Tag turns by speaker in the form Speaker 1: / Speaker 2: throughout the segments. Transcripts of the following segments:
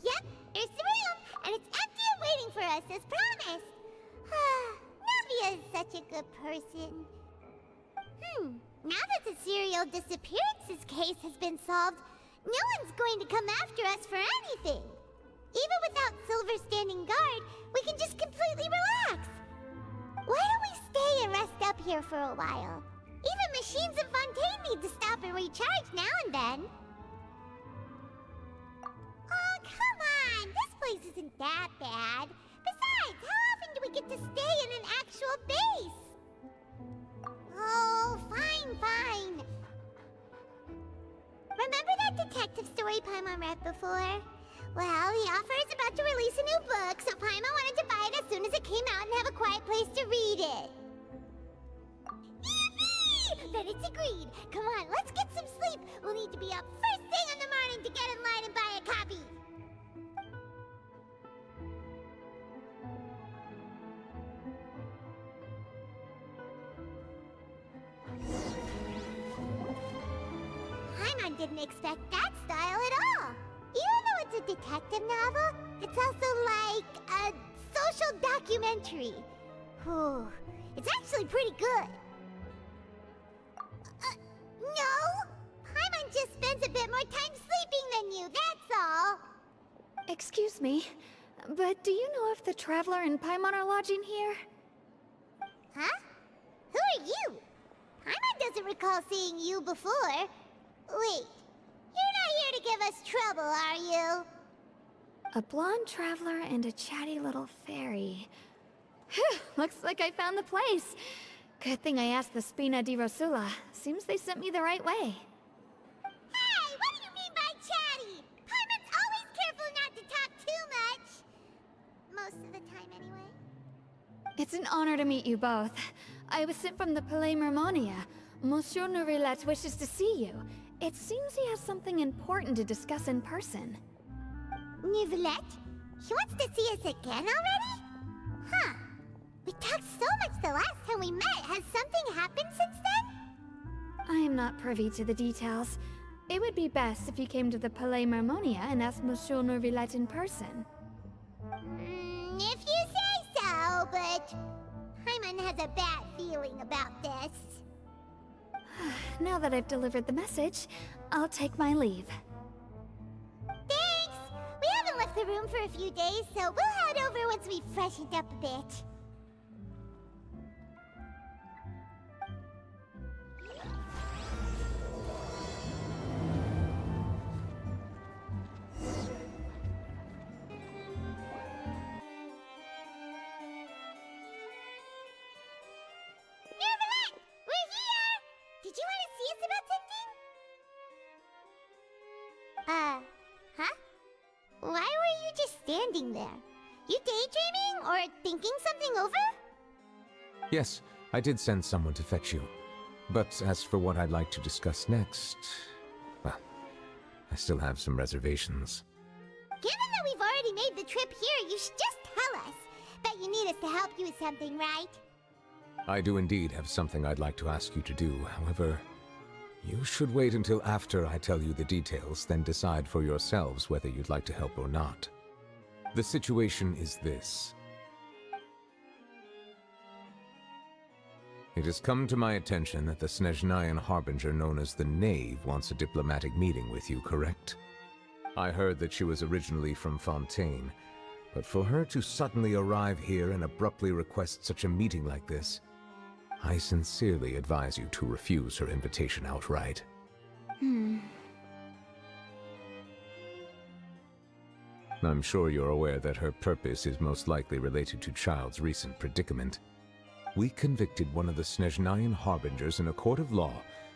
Speaker 1: Yep, there's the room, and it's empty and waiting for us, as promised. Navia is such a good person. Now that the serial disappearances case has been solved, no one's going to come after us for anything. Even without Silver standing guard, we can just completely relax. Why don't we stay and rest up here for a while? Even machines in Fontaine need to stop and recharge now and then. Oh, come on! This place isn't that bad. Besides, how often do we get to stay in an actual base? Oh, fine. Remember that detective story Paimon read before? Well, the author is about to release a new book, so Paimon wanted to buy it as soon as it came out and have a quiet place to read it. Yippee! Then it's agreed. Come on, let's get some sleep. We'll need to be up first thing in the morning to get in line and buy a copy. Paimon didn't expect that style at all. Even though it's a detective novel, it's also like a social documentary. Whew, it's actually pretty good. No! Paimon just spends a bit more time sleeping than you, that's all.
Speaker 2: Excuse me, but do you know if the Traveler and Paimon are lodging here?
Speaker 1: Huh? Who are you? Paimon doesn't recall seeing you before. Wait, you're not here to give us trouble, are you?
Speaker 2: A blonde traveler and a chatty little fairy. Phew, looks like I found the place. Good thing I asked the Spina di Rosula. Seems they sent me the right way.
Speaker 1: Hey, what do you mean by chatty? Paimon's always careful not to talk too much. Most of the time, anyway.
Speaker 2: It's an honor to meet you both. I was sent from the Palais Mermonia. Monsieur Nourilette wishes to see you. It seems he has something important to discuss in person.
Speaker 1: Nourilette? He wants to see us again already? Huh. We talked so much the last time we met. Has something happened since then?
Speaker 2: I am not privy to the details. It would be best if you came to the Palais Mermonia and asked Monsieur Nourilette in person.
Speaker 1: If you say so, but Paimon has a bad feeling about this.
Speaker 2: Now that I've delivered the message, I'll take my leave.
Speaker 1: Thanks! We haven't left the room for a few days, so we'll head over once we've freshened up a bit. Nourilette! We're here! Did you want to see us about something? Huh? Why were you just standing there? You daydreaming or thinking something over?
Speaker 3: Yes, I did send someone to fetch you. But as for what I'd like to discuss next, well, I still have some reservations.
Speaker 1: Given that we've already made the trip here, you should just tell us. Bet you need us to help you with something, right?
Speaker 3: I do indeed have something I'd like to ask you to do. However, you should wait until after I tell you the details, then decide for yourselves whether you'd like to help or not. The situation is this. It has come to my attention that the Snezhnayan Harbinger known as the Knave wants a diplomatic meeting with you, correct? I heard that she was originally from Fontaine, but for her to suddenly arrive here and abruptly request such a meeting like this, I sincerely advise you to refuse her invitation outright. I'm sure you're aware that her purpose is most likely related to Child's recent predicament. We convicted one of the Snezhnayan Harbingers in a court of law,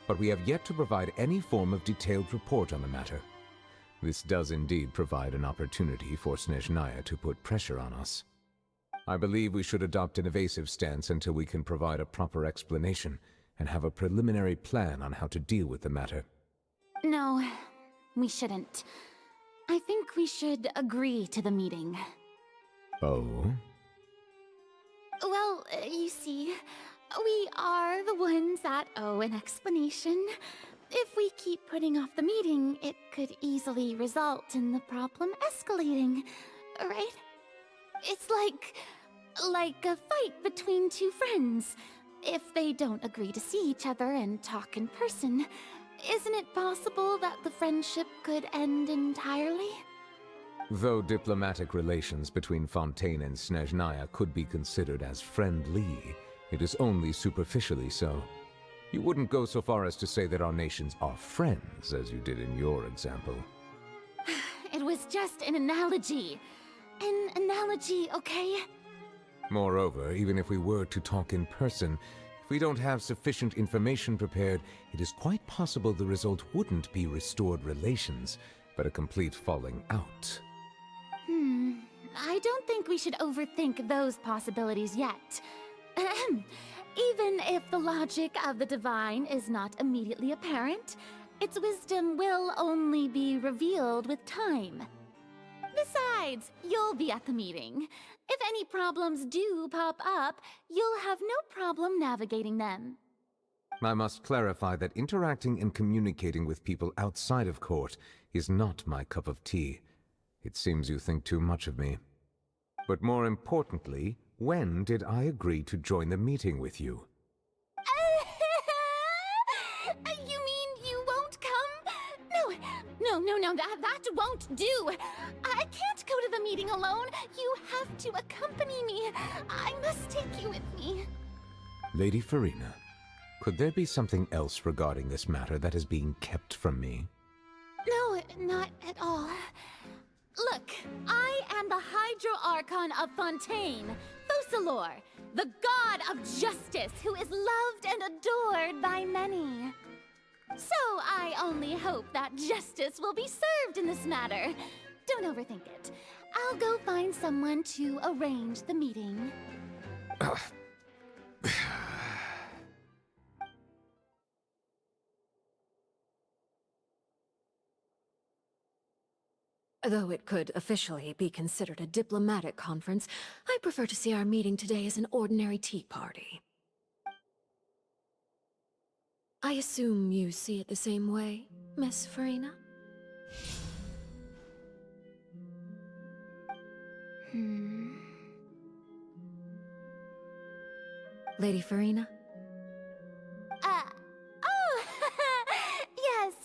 Speaker 3: but we have yet to provide any form of detailed report on the matter. This does indeed provide an opportunity for Snezhnaya to put pressure on us. I believe we should adopt an evasive stance until we can provide a proper explanation and have a preliminary plan on how to deal with the matter.
Speaker 4: No, we shouldn't. I think we should agree to the meeting.
Speaker 3: Oh?
Speaker 4: Well, you see, we are the ones that owe an explanation. if we keep putting off the meeting, it could easily result in the problem escalating, right? It's like a fight between two friends. If they don't agree to see each other and talk in person, isn't it possible that the friendship could end entirely?
Speaker 3: Though diplomatic relations between Fontaine and Snezhnaya could be considered as friendly, it is only superficially so. You wouldn't go so far as to say that our nations are friends, as you did in your example.
Speaker 4: It was just an analogy. An analogy, okay?
Speaker 3: Moreover, even if we were to talk in person, if we don't have sufficient information prepared, it is quite possible the result wouldn't be restored relations, but a complete falling out.
Speaker 4: I don't think we should overthink those possibilities yet. Ahem. Even if the logic of the divine is not immediately apparent, its wisdom will only be revealed with time. Besides, you'll be at the meeting. If any problems do pop up, you'll have no problem navigating them.
Speaker 3: I must clarify that interacting and communicating with people outside of court is not my cup of tea. It seems you think too much of me. But more importantly, when did I agree to join the meeting with you?
Speaker 4: You mean you won't come? No, that won't do. I can't go to the meeting alone. You have to accompany me. I must take you with me.
Speaker 3: Lady Farina, could there be something else regarding this matter that is being kept from me?
Speaker 4: No, not at all. Look, I am the Hydro-Archon of Fontaine, Focalor, the god of justice who is loved and adored by many. So I only hope that justice will be served in this matter. Don't overthink it. I'll go find someone to arrange the meeting.
Speaker 5: Though it could officially be considered a diplomatic conference, I prefer to see our meeting today as an ordinary tea party. I assume you see it the same way, Miss Farina? Lady Farina?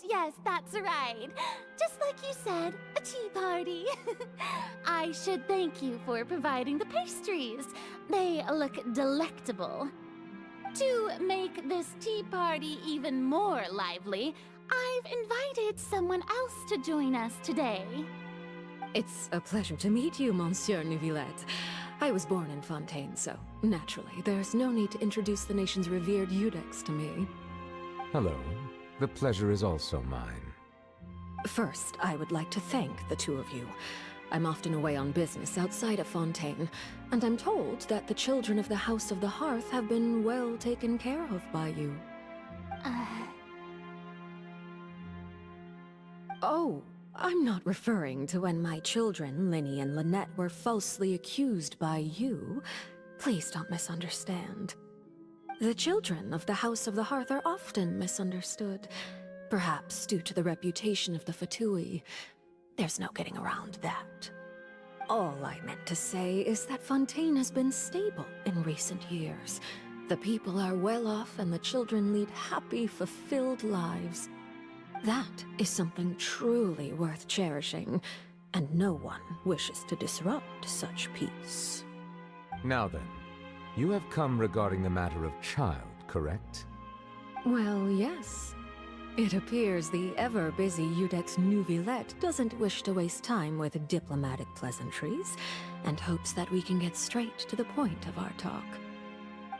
Speaker 4: Yes, that's right. Just like you said, a tea party. I should thank you for providing the pastries. They look delectable. To make this tea party even more lively, I've invited someone else to join us today.
Speaker 5: It's a pleasure to meet you, Monsieur Neuvillette. I was born in Fontaine, so naturally, there's no need to introduce the nation's revered Eudex to me.
Speaker 3: Hello. The pleasure is also mine.
Speaker 5: First, I would like to thank the two of you. I'm often away on business outside of Fontaine, and I'm told that the children of the House of the Hearth have been well taken care of by you. Oh, I'm not referring to when my children, Linny and Lynette, were falsely accused by you. Please don't misunderstand. The children of the House of the Hearth are often misunderstood, perhaps due to the reputation of the Fatui. There's no getting around that. All I meant to say is that Fontaine has been stable in recent years. The people are well off and the children lead happy, fulfilled lives. That is something truly worth cherishing, and no one wishes to disrupt such peace.
Speaker 3: Now then, you have come regarding the matter of child, correct?
Speaker 5: Well, yes. It appears the ever-busy Eudex Neuvillette doesn't wish to waste time with diplomatic pleasantries, and hopes that we can get straight to the point of our talk.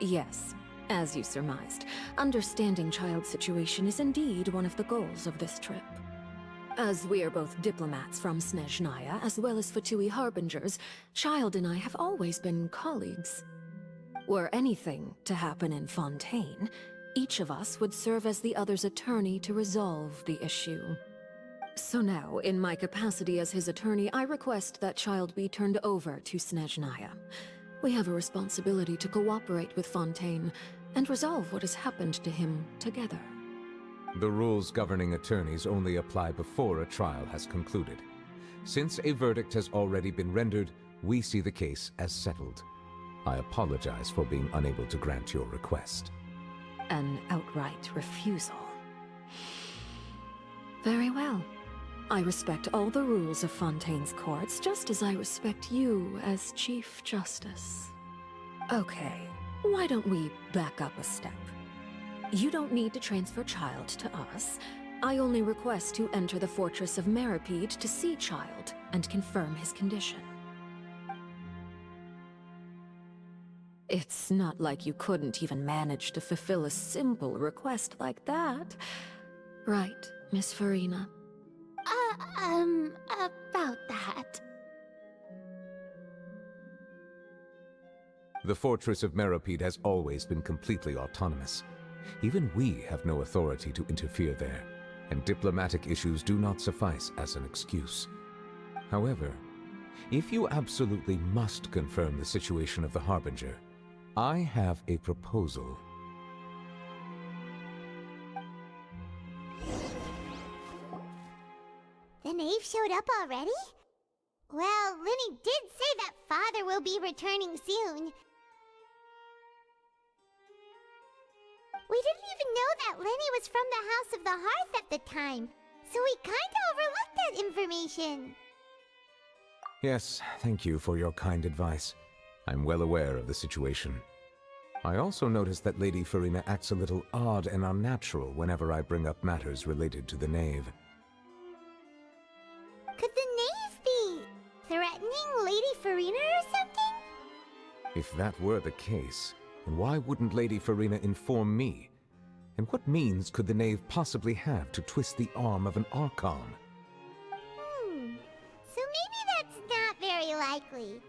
Speaker 5: Yes, as you surmised, understanding child's situation is indeed one of the goals of this trip. As we are both diplomats from Snezhnaya, as well as Fatui harbingers, Child and I have always been colleagues. Were anything to happen in Fontaine, each of us would serve as the other's attorney to resolve the issue. So now, in my capacity as his attorney, I request that Child be turned over to Snezhnaya. We have a responsibility to cooperate with Fontaine and resolve what has happened to him together.
Speaker 3: The rules governing attorneys only apply before a trial has concluded. Since a verdict has already been rendered, we see the case as settled. I apologize for being unable to grant your request.
Speaker 5: An outright refusal. Very well. I respect all the rules of Fontaine's courts, just as I respect you as Chief Justice. Okay, why don't we back up a step? You don't need to transfer Child to us. I only request to enter the Fortress of Meripede to see Child and confirm his condition. It's not like you couldn't even manage to fulfill a simple request like that. Right, Miss Farina?
Speaker 4: About that.
Speaker 3: The Fortress of Meripede has always been completely autonomous. Even we have no authority to interfere there, and diplomatic issues do not suffice as an excuse. However, if you absolutely must confirm the situation of the Harbinger, I have a proposal.
Speaker 1: The knave showed up already? Well, Lenny did say that Father will be returning soon. We didn't even know that Lenny was from the House of the Hearth at the time, so we kinda overlooked that information.
Speaker 3: Yes, thank you for your kind advice. I'm well aware of the situation. I also noticed that Lady Farina acts a little odd and unnatural whenever I bring up matters related to the knave.
Speaker 1: Could the knave be threatening Lady Farina or something?
Speaker 3: If that were the case, then why wouldn't Lady Farina inform me? And what means could the knave possibly have to twist the arm of an Archon?
Speaker 1: So maybe that's not very likely.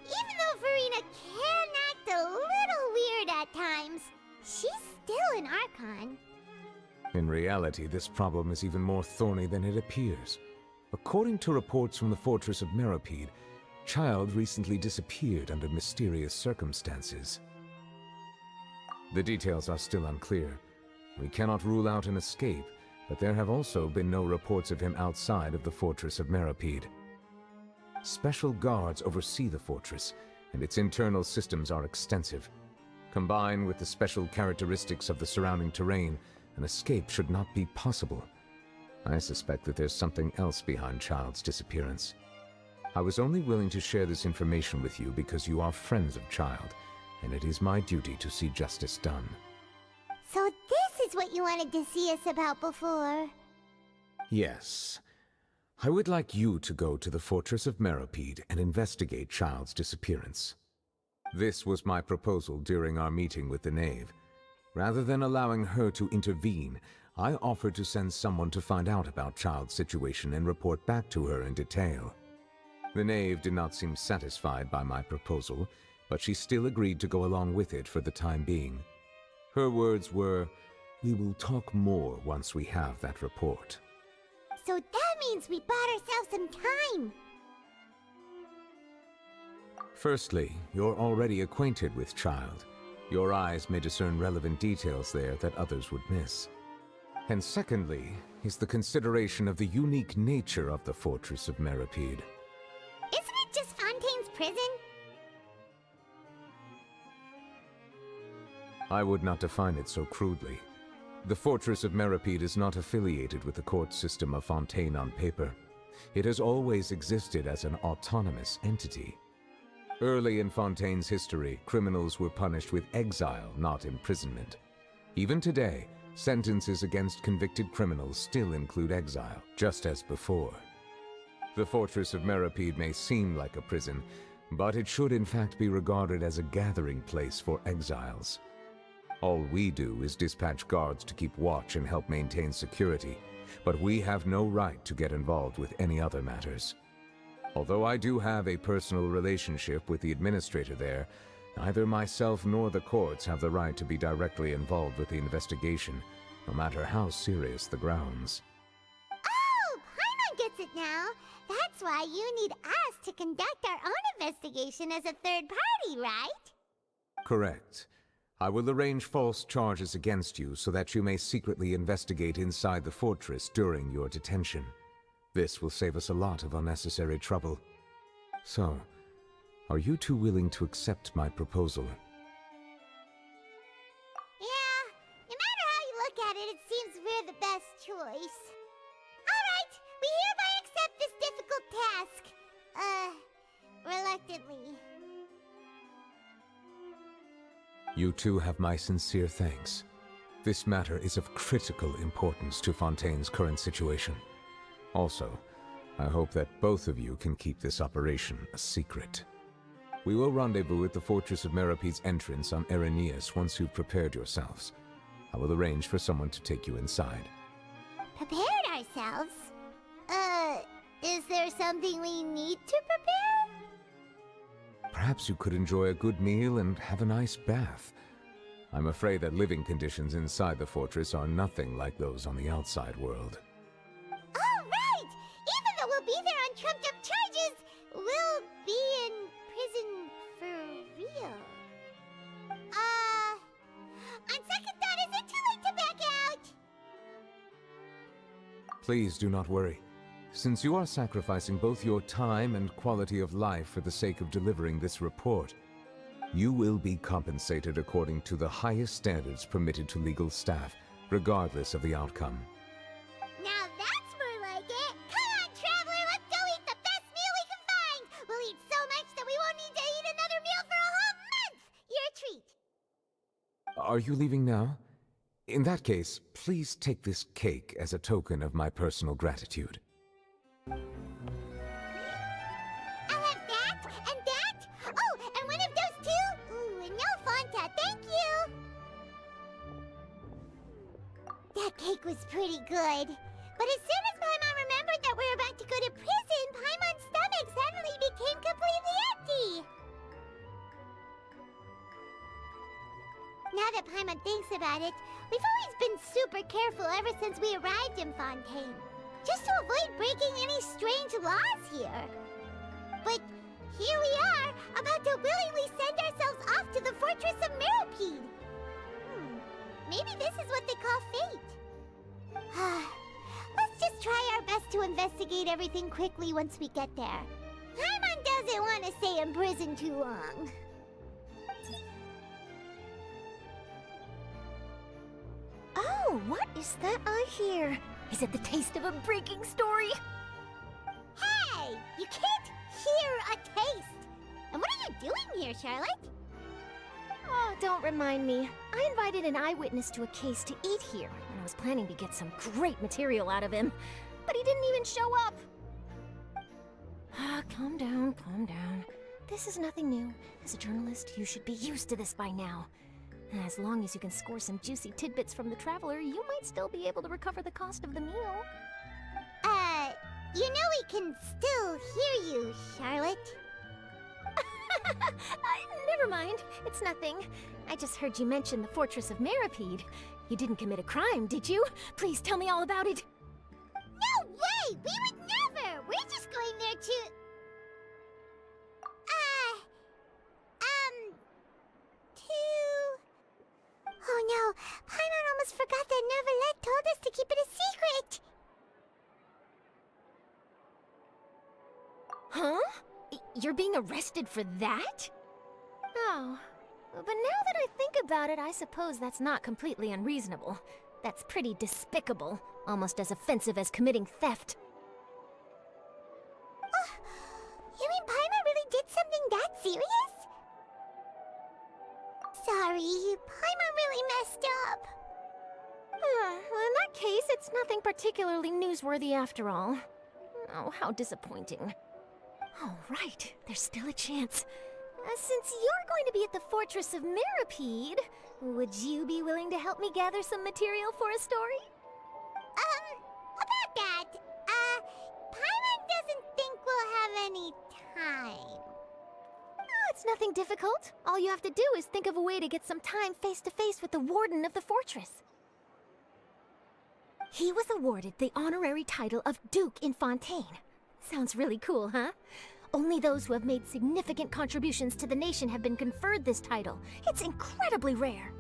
Speaker 1: Even though Farina can act a little weird at times, she's still an Archon.
Speaker 3: In reality, this problem is even more thorny than it appears. According to reports from the Fortress of Meripede, Child recently disappeared under mysterious circumstances. The details are still unclear. We cannot rule out an escape, but there have also been no reports of him outside of the Fortress of Meripede. Special guards oversee the fortress, and its internal systems are extensive. Combined with the special characteristics of the surrounding terrain, an escape should not be possible. I suspect that there's something else behind Child's disappearance. I was only willing to share this information with you because you are friends of Child, and it is my duty to see justice done.
Speaker 1: So this is what you wanted to see us about before.
Speaker 3: Yes. I would like you to go to the Fortress of Meripede and investigate Child's disappearance. This was my proposal during our meeting with the knave. Rather than allowing her to intervene, I offered to send someone to find out about Child's situation and report back to her in detail. The knave did not seem satisfied by my proposal, but she still agreed to go along with it for the time being. Her words were, "We will talk more once we have that report."
Speaker 1: So that means we bought ourselves some time.
Speaker 3: Firstly, you're already acquainted with Child. Your eyes may discern relevant details there that others would miss. And secondly, is the consideration of the unique nature of the Fortress of Meripede.
Speaker 1: Isn't it just Fontaine's prison?
Speaker 3: I would not define it so crudely. The Fortress of Meripede is not affiliated with the court system of Fontaine on paper. It has always existed as an autonomous entity. Early in Fontaine's history, criminals were punished with exile, not imprisonment. Even today, sentences against convicted criminals still include exile, just as before. The Fortress of Meripede may seem like a prison, but it should in fact be regarded as a gathering place for exiles. All we do is dispatch guards to keep watch and help maintain security, but we have no right to get involved with any other matters. Although I do have a personal relationship with the administrator there, neither myself nor the courts have the right to be directly involved with the investigation, no matter how serious the grounds.
Speaker 1: Oh, Paimon gets it now. That's why you need us to conduct our own investigation as a third party, right?
Speaker 3: Correct. I will arrange false charges against you so that you may secretly investigate inside the fortress during your detention. This will save us a lot of unnecessary trouble. So, are you two willing to accept my proposal?
Speaker 1: Yeah, no matter how you look at it, it seems we're the best choice. Alright, we hereby accept this difficult task. Reluctantly.
Speaker 3: You two have my sincere thanks. This matter is of critical importance to Fontaine's current situation. Also, I hope that both of you can keep this operation a secret. We will rendezvous at the Fortress of Merope's entrance on Erinius once you've prepared yourselves. I will arrange for someone to take you inside.
Speaker 1: Prepared ourselves? Is there something we need to prepare?
Speaker 3: Perhaps you could enjoy a good meal and have a nice bath. I'm afraid that living conditions inside the fortress are nothing like those on the outside world.
Speaker 1: Oh, right! Even though we'll be there on trumped-up charges, we'll be in prison for real. On second thought, is it too late to back out?
Speaker 3: Please do not worry. Since you are sacrificing both your time and quality of life for the sake of delivering this report, you will be compensated according to the highest standards permitted to legal staff, regardless of the outcome.
Speaker 1: Now that's more like it! Come on, traveler, let's go eat the best meal we can find! We'll eat so much that we won't need to eat another meal for a whole month! Your treat!
Speaker 3: Are you leaving now? In that case, please take this cake as a token of my personal gratitude.
Speaker 1: I'll have that, and that! Oh, and one of those two! Ooh, and no Fanta, thank you! That cake was pretty good. But as soon as Paimon remembered that we were about to go to prison, Paimon's stomach suddenly became completely empty! Now that Paimon thinks about it, we've always been super careful ever since we arrived in Fontaine. Just to avoid breaking any strange laws here. But here we are, about to willingly send ourselves off to the Fortress of Merope. Maybe this is what they call fate. Let's just try our best to investigate everything quickly once we get there. Paimon doesn't want to stay in prison too long.
Speaker 6: Oh, what is that I hear? Is it the taste of a breaking story?
Speaker 1: Hey! You can't hear a taste! And what are you doing here, Charlotte?
Speaker 6: Oh, don't remind me. I invited an eyewitness to a case to eat here, and I was planning to get some great material out of him. But he didn't even show up. Calm down, calm down. This is nothing new. As a journalist, you should be used to this by now. And as long as you can score some juicy tidbits from the traveler, you might still be able to recover the cost of the meal.
Speaker 1: You know we can still hear you, Charlotte.
Speaker 6: Never mind. It's nothing. I just heard you mention the Fortress of Merope. You didn't commit a crime, did you? Please tell me all about it.
Speaker 1: No way! We would never! We're just going there to... Oh no, Paimon almost forgot that Neverlet told us to keep it a secret!
Speaker 6: Huh? You're being arrested for that? Oh, but now that I think about it, I suppose that's not completely unreasonable. That's pretty despicable, almost as offensive as committing theft.
Speaker 1: You mean Paimon really did something that serious? Sorry, Paimon really messed up.
Speaker 6: Well, in that case, it's nothing particularly newsworthy after all. Oh, how disappointing. Oh, right, there's still a chance. Since you're going to be at the Fortress of Merope, would you be willing to help me gather some material for a story?
Speaker 1: About that, Paimon doesn't think we'll have any time.
Speaker 6: Oh, it's nothing difficult. All you have to do is think of a way to get some time face-to-face with the warden of the fortress. He was awarded the honorary title of Duke in Fontaine. Sounds really cool, huh? Only those who have made significant contributions to the nation have been conferred this title. It's incredibly rare.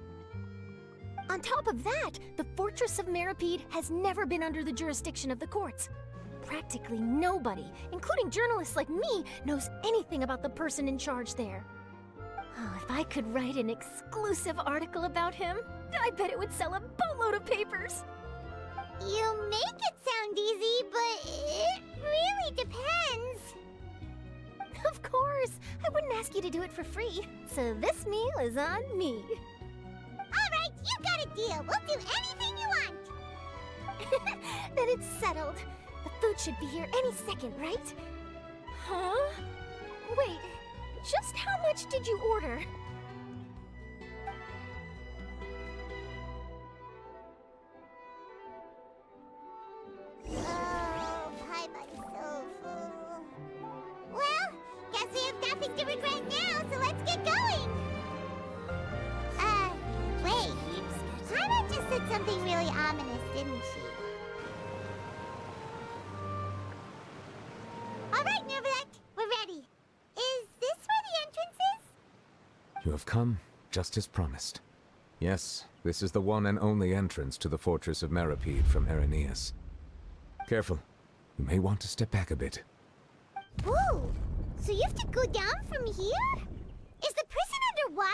Speaker 6: On top of that, the Fortress of Meropide has never been under the jurisdiction of the courts. Practically nobody, including journalists like me, knows anything about the person in charge there. Oh, if I could write an exclusive article about him, I bet it would sell a boatload of papers.
Speaker 1: You make it sound easy, but it really depends.
Speaker 6: Of course, I wouldn't ask you to do it for free, so this meal is on me.
Speaker 1: All right, you got a deal. We'll do anything you want.
Speaker 6: Then it's settled. The food should be here any second, right? Huh? Wait, just how much did you order?
Speaker 1: Oh, Paimon's so full. Well, guess we have nothing to regret now, so let's get going. Wait. Paimon just said something really ominous, didn't she? All right, Nervalek, we're ready. Is this where the entrance is?
Speaker 3: You have come, just as promised. Yes, this is the one and only entrance to the Fortress of Meropide from Irenaeus. Careful. You may want to step back a bit.
Speaker 1: Whoa! So you have to go down from here? Is the prison underwater?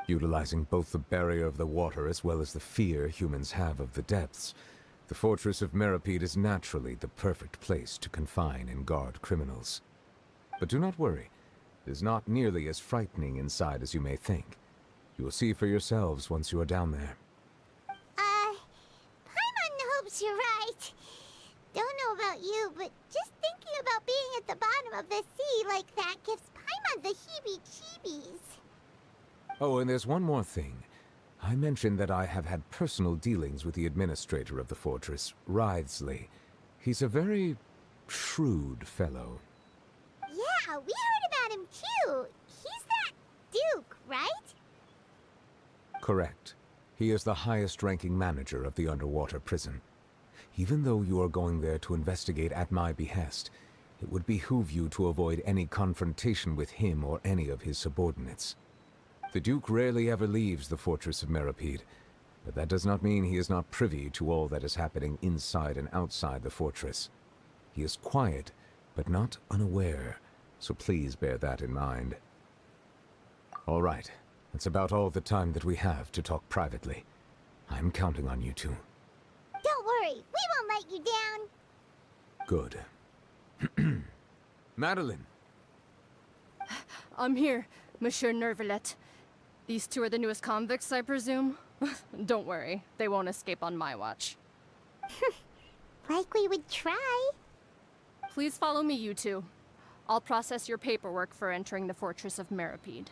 Speaker 3: Utilizing both the barrier of the water as well as the fear humans have of the depths, the Fortress of Meropide is naturally the perfect place to confine and guard criminals. But do not worry. It is not nearly as frightening inside as you may think. You will see for yourselves once you are down there.
Speaker 1: Paimon hopes you're right. Don't know about you, but just thinking about being at the bottom of the sea like that gives Paimon the heebie-jeebies.
Speaker 3: Oh, and there's one more thing. I mentioned that I have had personal dealings with the administrator of the fortress, Writhsley. He's a very shrewd fellow.
Speaker 1: Yeah, we heard about him too. He's that Duke, right?
Speaker 3: Correct. He is the highest-ranking manager of the underwater prison. Even though you are going there to investigate at my behest, it would behoove you to avoid any confrontation with him or any of his subordinates. The Duke rarely ever leaves the Fortress of Meropide, but that does not mean he is not privy to all that is happening inside and outside the fortress. He is quiet, but not unaware, so please bear that in mind. All right, that's about all the time that we have to talk privately. I'm counting on you two.
Speaker 1: Don't worry, we won't let you down.
Speaker 3: Good. Madeline!
Speaker 7: I'm here, Monsieur Nervalet. These two are the newest convicts, I presume? Don't worry, they won't escape on my watch.
Speaker 1: Like we would try.
Speaker 7: Please follow me, you two. I'll process your paperwork for entering the Fortress of Meropide.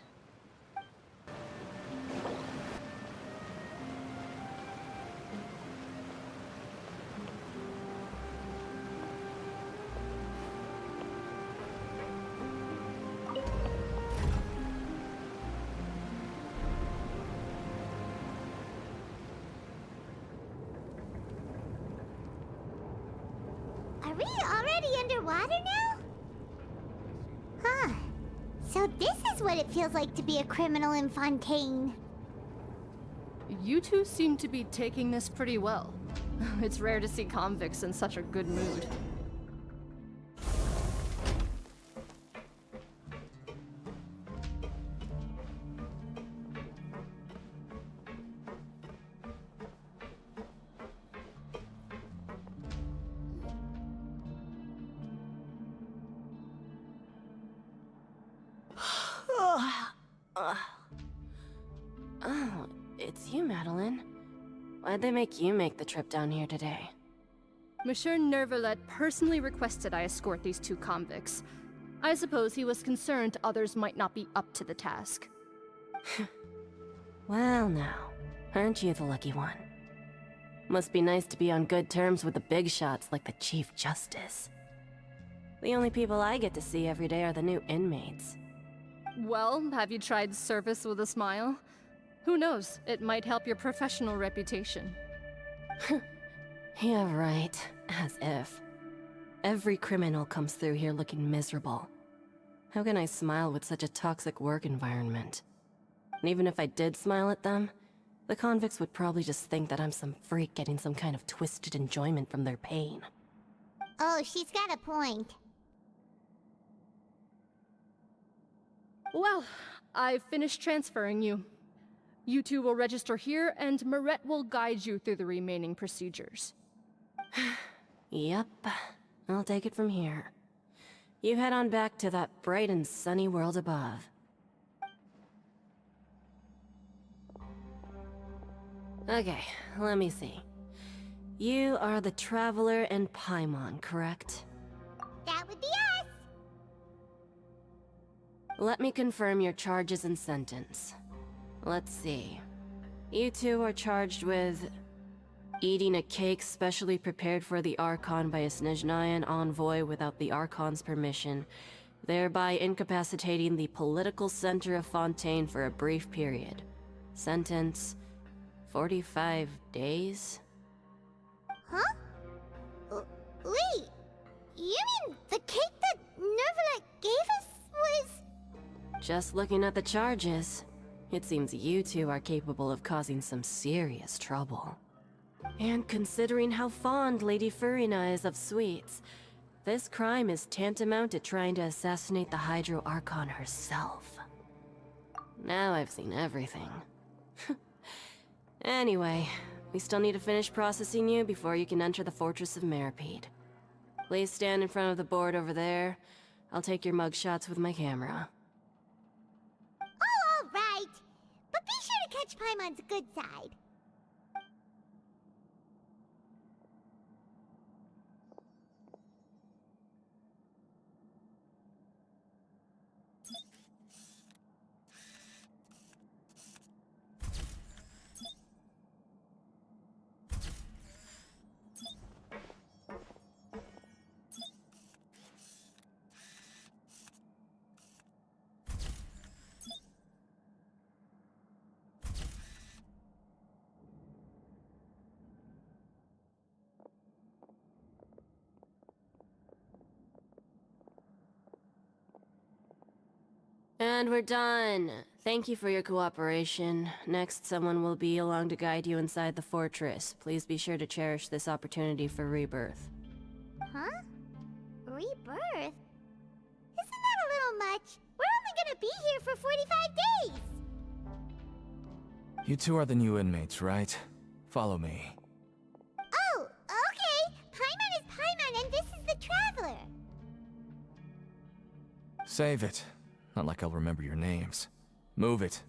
Speaker 1: Are we already underwater now? Huh. So this is what it feels like to be a criminal in Fontaine.
Speaker 7: You two seem to be taking this pretty well. It's rare to see convicts in such a good mood.
Speaker 8: Oh, it's you, Madeline. Why'd they make you make the trip down here today?
Speaker 7: Monsieur Nervalet personally requested I escort these two convicts. I suppose he was concerned others might not be up to the task.
Speaker 8: Well now, aren't you the lucky one? Must be nice to be on good terms with the big shots like the Chief Justice. The only people I get to see every day are the new inmates.
Speaker 7: Well, have you tried service with a smile? Who knows, it might help your professional reputation.
Speaker 8: Yeah, right. As if. Every criminal comes through here looking miserable. How can I smile with such a toxic work environment? And even if I did smile at them, the convicts would probably just think that I'm some freak getting some kind of twisted enjoyment from their pain.
Speaker 1: Oh, she's got a point.
Speaker 7: Well, I've finished transferring you. You two will register here, and Marette will guide you through the remaining procedures.
Speaker 8: Yep, I'll take it from here. You head on back to that bright and sunny world above. Okay, let me see. You are the Traveler and Paimon, correct?
Speaker 1: That would be us.
Speaker 8: Let me confirm your charges and sentence. Let's see. You two are charged with eating a cake specially prepared for the Archon by a Snezhnayan envoy without the Archon's permission, thereby incapacitating the political center of Fontaine for a brief period. Sentence: 45 days?
Speaker 1: Huh? Wait, you mean the cake that Nervala gave us was...
Speaker 8: Just looking at the charges, it seems you two are capable of causing some serious trouble. And considering how fond Lady Furina is of sweets, this crime is tantamount to trying to assassinate the Hydro Archon herself. Now I've seen everything. Anyway, we still need to finish processing you before you can enter the Fortress of Meropide. Please stand in front of the board over there. I'll take your mugshots with my camera.
Speaker 1: Oh, all right. But be sure to catch Paimon's good side.
Speaker 8: And we're done. Thank you for your cooperation. Next, someone will be along to guide you inside the fortress. Please be sure to cherish this opportunity for rebirth.
Speaker 1: Huh? Rebirth? Isn't that a little much? We're only gonna be here for 45 days!
Speaker 9: You two are the new inmates, right? Follow me.
Speaker 1: Oh, okay! Paimon is Paimon and this is the Traveler!
Speaker 9: Save it. Not like I'll remember your names. Move it.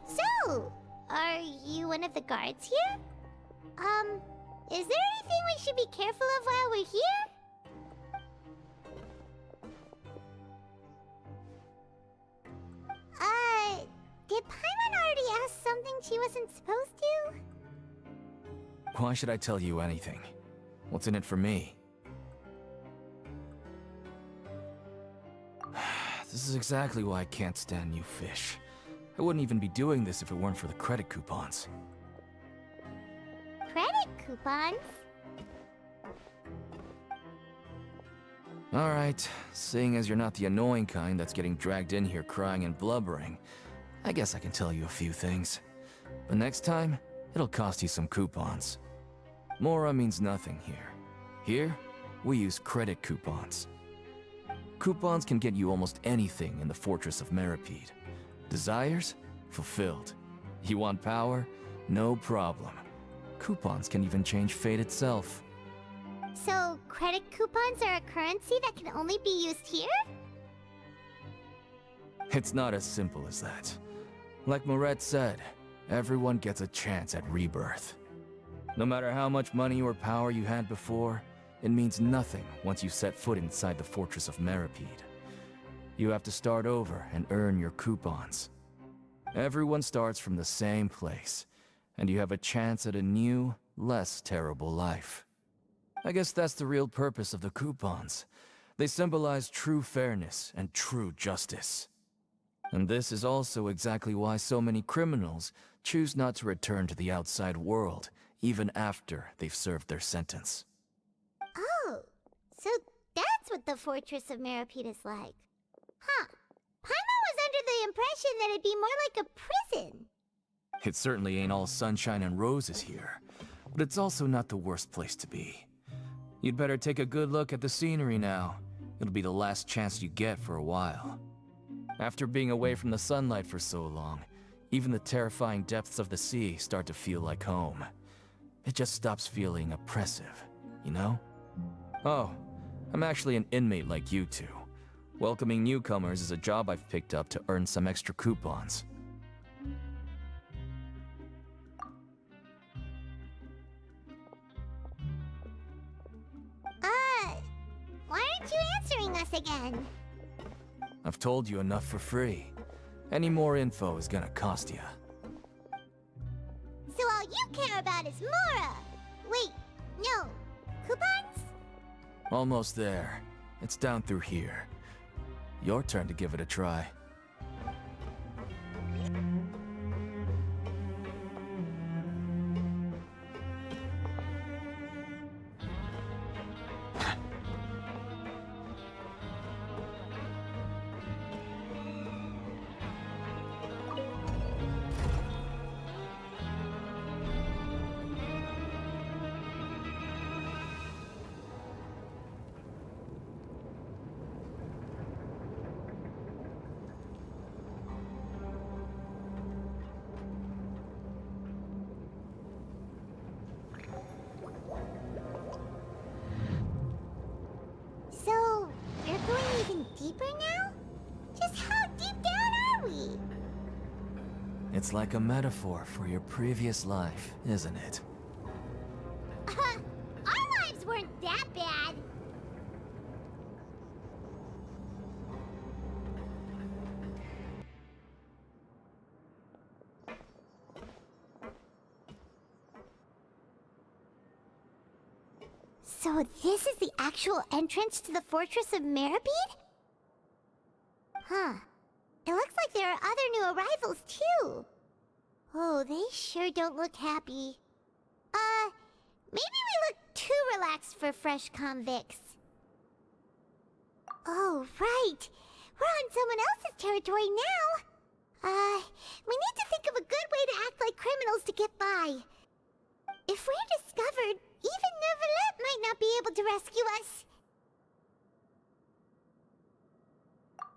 Speaker 1: So, are you one of the guards here? Is there anything we should be careful of while we're here? Did Paimon already ask something she wasn't supposed to?
Speaker 9: Why should I tell you anything? What's in it for me? This is exactly why I can't stand you fish. I wouldn't even be doing this if it weren't for the credit coupons.
Speaker 1: Credit coupons?
Speaker 9: Alright, seeing as you're not the annoying kind that's getting dragged in here crying and blubbering, I guess I can tell you a few things. But next time, it'll cost you some coupons. Mora means nothing here. Here, we use credit coupons. Coupons can get you almost anything in the Fortress of Meropide. Desires? Fulfilled. You want power? No problem. Coupons can even change fate itself.
Speaker 1: So, credit coupons are a currency that can only be used here?
Speaker 9: It's not as simple as that. Like Moret said, everyone gets a chance at rebirth. No matter how much money or power you had before, it means nothing once you set foot inside the fortress of Meripede. You have to start over and earn your coupons. Everyone starts from the same place, and you have a chance at a new, less terrible life. I guess that's the real purpose of the coupons. They symbolize true fairness and true justice. And this is also exactly why so many criminals choose not to return to the outside world, even after they've served their sentence.
Speaker 1: Oh, so that's what the Fortress of Meripede is like. Huh. Paimon was under the impression that it'd be more like a prison.
Speaker 9: It certainly ain't all sunshine and roses here, but it's also not the worst place to be. You'd better take a good look at the scenery now. It'll be the last chance you get for a while. After being away from the sunlight for so long, even the terrifying depths of the sea start to feel like home. It just stops feeling oppressive, you know? Oh, I'm actually an inmate like you two. Welcoming newcomers is a job I've picked up to earn some extra coupons.
Speaker 1: Why aren't you answering us again?
Speaker 9: I've told you enough for free. Any more info is gonna cost you.
Speaker 1: So all you care about is Mora! Wait, no. Coupons?
Speaker 9: Almost there. It's down through here. Your turn to give it a try.
Speaker 1: So, we're going even deeper now? Just how deep down are we?
Speaker 9: It's like a metaphor for your previous life, isn't it?
Speaker 1: Our lives weren't that bad. So this is the actual entrance to the Fortress of Meripede? Huh. It looks like there are other new arrivals, too. Oh, they sure don't look happy. Maybe we look too relaxed for fresh convicts. Oh, right. We're on someone else's territory now. We need to think of a good way to act like criminals to get by. If we're discovered, even Neuvillette might not be able to rescue us.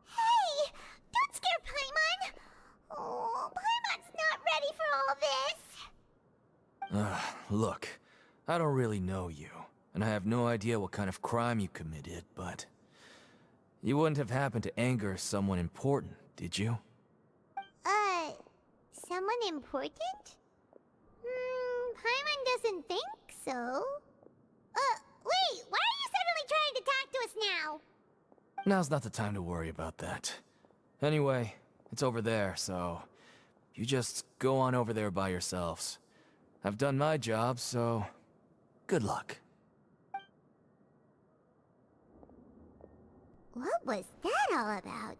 Speaker 1: Hey! Don't scare Paimon! Oh, Paimon's not ready for all this!
Speaker 9: Look, I don't really know you, and I have no idea what kind of crime you committed, but... You wouldn't have happened to anger someone important, did you?
Speaker 1: Someone important? Paimon doesn't think so. Wait, why are you suddenly trying to talk to us now?
Speaker 9: Now's not the time to worry about that. Anyway, it's over there, so... You just go on over there by yourselves. I've done my job, so... Good luck.
Speaker 1: What was that all about?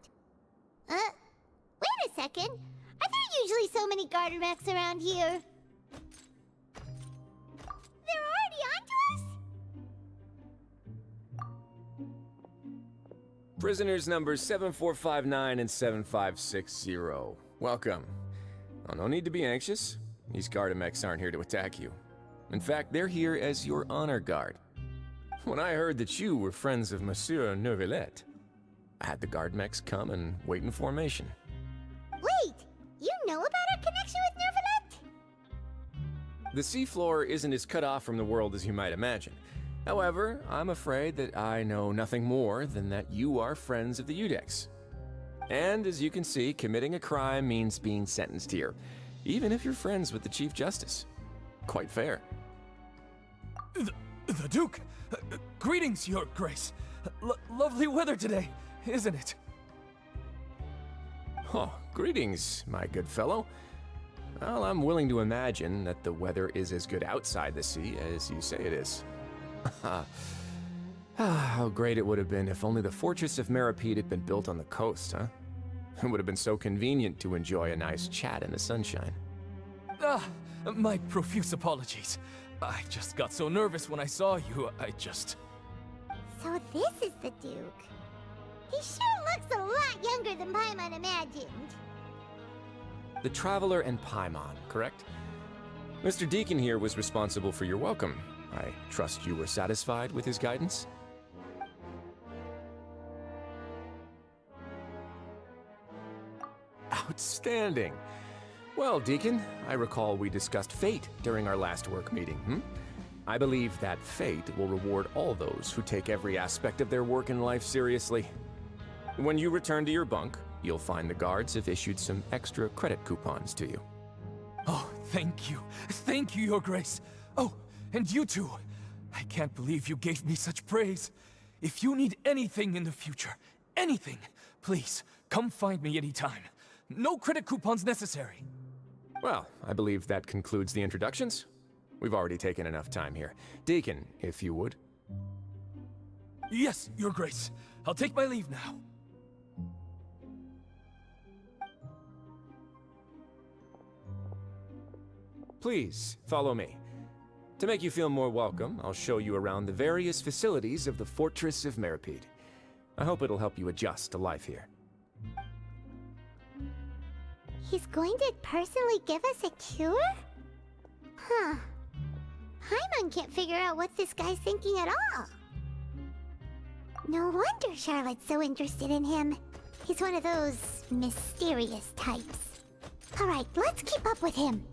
Speaker 1: Wait a second. Are there usually so many garter mechs around here? They're already onto us?
Speaker 10: Prisoners numbers 7459 and 7560. Welcome. Oh, no need to be anxious. These Gardamex aren't here to attack you. In fact, they're here as your honor guard. When I heard that you were friends of Monsieur Neuvillette, I had the Gardamex come and wait in formation.
Speaker 1: Wait, you know about our connection with Neuvillette?
Speaker 10: The seafloor isn't as cut off from the world as you might imagine. However, I'm afraid that I know nothing more than that you are friends of the Udex. And as you can see, committing a crime means being sentenced here, even if you're friends with the Chief Justice. Quite fair.
Speaker 9: The Duke! Greetings, Your Grace. Lovely weather today, isn't it?
Speaker 10: Oh, greetings, my good fellow. Well, I'm willing to imagine that the weather is as good outside the sea as you say it is. How great it would have been if only the Fortress of Meropide had been built on the coast, huh? It would have been so convenient to enjoy a nice chat in the sunshine.
Speaker 9: My profuse apologies. I just got so nervous when I saw you,
Speaker 1: So this is the Duke. He sure looks a lot younger than Paimon imagined.
Speaker 10: The Traveler and Paimon, correct? Mr. Deacon here was responsible for your welcome. I trust you were satisfied with his guidance? Outstanding. Well, Deacon, I recall we discussed fate during our last work meeting, I believe that fate will reward all those who take every aspect of their work in life seriously. When you return to your bunk, you'll find the guards have issued some extra credit coupons to you.
Speaker 9: Oh, thank you. Thank you, Your Grace. Oh, and you too. I can't believe you gave me such praise. If you need anything in the future, anything, please, come find me anytime. No credit coupons necessary.
Speaker 10: Well, I believe that concludes the introductions. We've already taken enough time here. Deacon, if you would.
Speaker 9: Yes, Your Grace. I'll take my leave now.
Speaker 10: Please, follow me. To make you feel more welcome, I'll show you around the various facilities of the Fortress of Meropide. I hope it'll help you adjust to life here.
Speaker 1: He's going to personally give us a cure? Huh. Paimon can't figure out what this guy's thinking at all. No wonder Charlotte's so interested in him. He's one of those mysterious types. Alright, let's keep up with him.